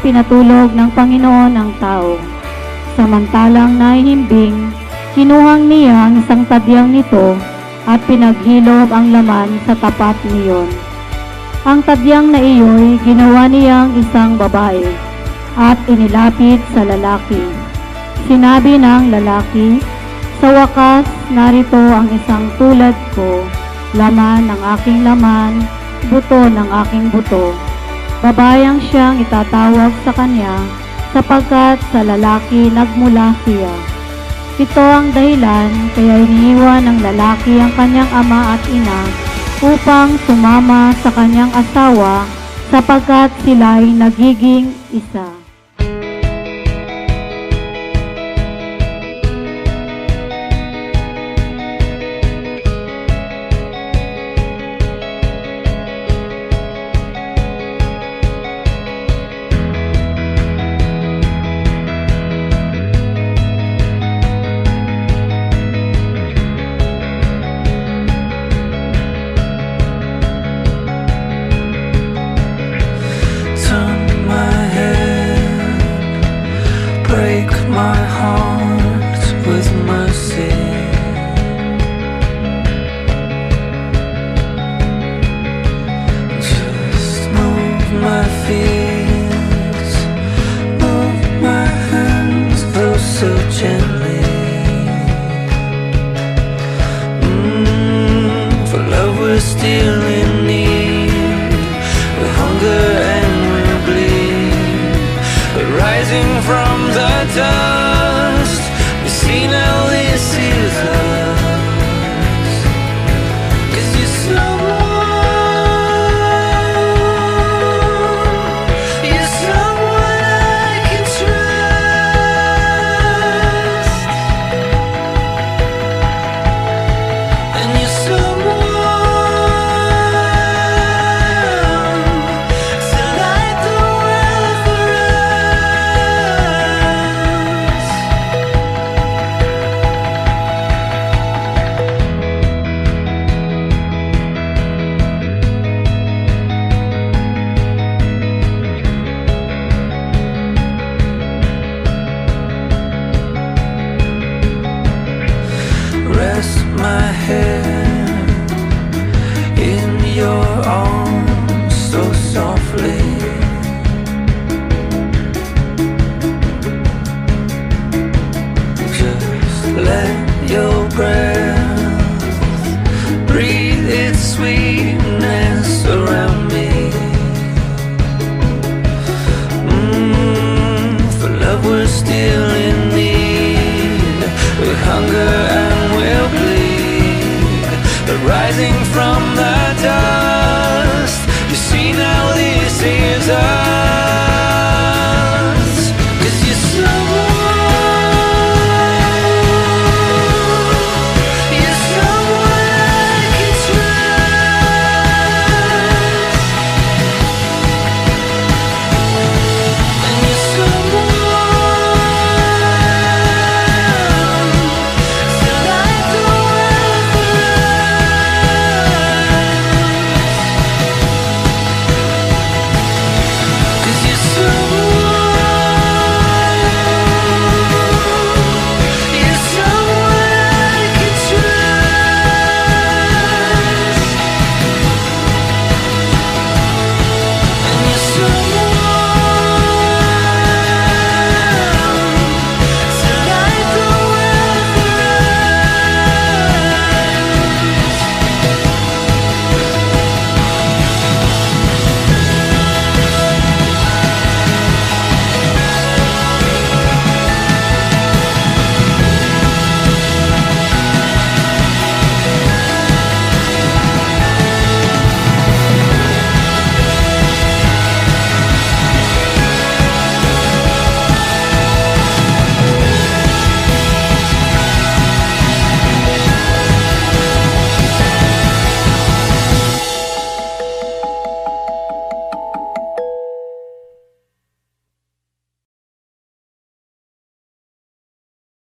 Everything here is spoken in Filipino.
pinatulog ng Panginoon ang tao. Samantalang nahihimbing, kinuhang niya ang isang tadyang nito at pinaghilob ang laman sa tapat niyon. Ang tadyang na iyo'y ginawa niyang isang babae at inilapit sa lalaki. Sinabi ng lalaki, "Sa wakas, narito ang isang tulad ko, laman ng aking laman, buto ng aking buto." Babayang siyang itatawag sa kanya, sapagkat sa lalaki nagmula siya. Ito ang dahilan kaya iniiwan ng lalaki ang kanyang ama at ina upang sumama sa kanyang asawa, sapagkat sila'y nagiging isa. Break my heart with mercy. Just move my feet, move my hands oh so gently. For love we're still in need, with hunger and we bleed, but rising from the dust, we see now this is us. 'Cause you're someone I can trust, and you're someone to light the world for us. Rest my head in your arms so softly. Just let your breath breathe its sweetness around me. For love we're still in need, with hunger